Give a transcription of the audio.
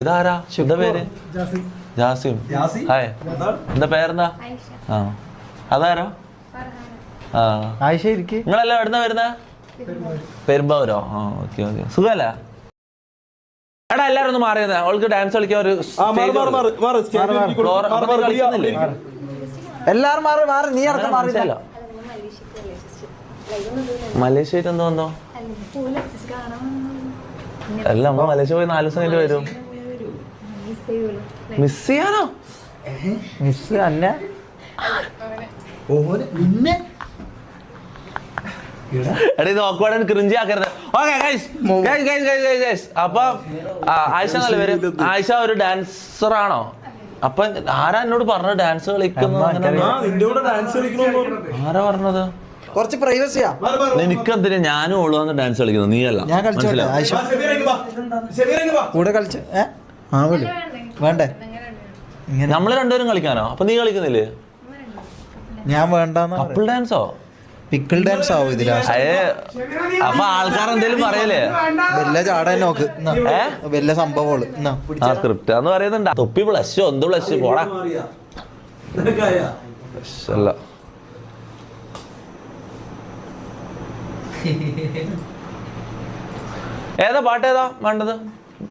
ഇതാരാ? എന്താ പേര്? ജാസിം. ഹായ്, എന്താ പേരെന്താ? ആ, അതാരോ? ആ, നിങ്ങളെല്ലാം എവിടുന്ന വരുന്ന? പെരുമ്പാവൂരോ? ആ, ഓക്കെ ഓക്കെ. സുഖല്ലേ? എടാ എല്ലാരും ഒന്ന് മാറിയത്, അവൾക്ക് ഡാൻസ് കളിക്കാൻ ഒരു എല്ലാരും മാറി മാറി, നീ അടക്കം മാറിയില്ല. മലേഷ്യ എന്തോ വന്നോ? അല്ല, നമ്മ മലേഷ്യ പോയി 4 ദിവസം കഴിഞ്ഞ് വരും. മിസ് ചെയ്യാനോ? മിസ് തന്നെ. എടാ ഇത് ഓക്വേർഡ് ക്രിഞ്ചി ആക്കരുത്. ഓക്കെ ഗൈസ്, അപ്പൊ ആയിഷ നല്ല പേര്. ആയിഷ ഒരു ഡാൻസർ ആണോ? അപ്പൊ ആരാ എന്നോട് പറഞ്ഞത് ഡാൻസ് കളിക്കുന്നു? ആരാ പറഞ്ഞത്? കുറച്ച് പ്രൈവസിയാ. എനിക്കെന്തിനാ ഞാനും ഓള് വന്ന് ഡാൻസ് കളിക്കുന്നു, നീയല്ല. ഞാൻ കളിച്ചോട്ടെ ആയിഷ കൂടെ കളിച്ച വേണ്ടേ? നമ്മള് രണ്ടുപേരും കളിക്കാനോ? അപ്പൊ നീ കളിക്കുന്നില്ലേ? ഞാൻ വേണ്ടെന്ന്. കപ്പിൾ ഡാൻസോ? പിക്കിൾ ഡാൻസ് ആവും ഇതിലാ. അപ്പൊ ആൾക്കാർ എന്തേലും പറയലേ? വല്ല ചാടാൻ നോക്ക്, വല്ല സംഭവങ്ങള്. ആ സ്ക്രിപ്റ്റാന്ന് പറയുന്നുണ്ട്. തൊപ്പി ബ്ലഷോ എന്ത് ബ്ലഷ്? പോടാ. അല്ല ഏതാ പാട്ട്? ഏതാ വേണ്ടത്?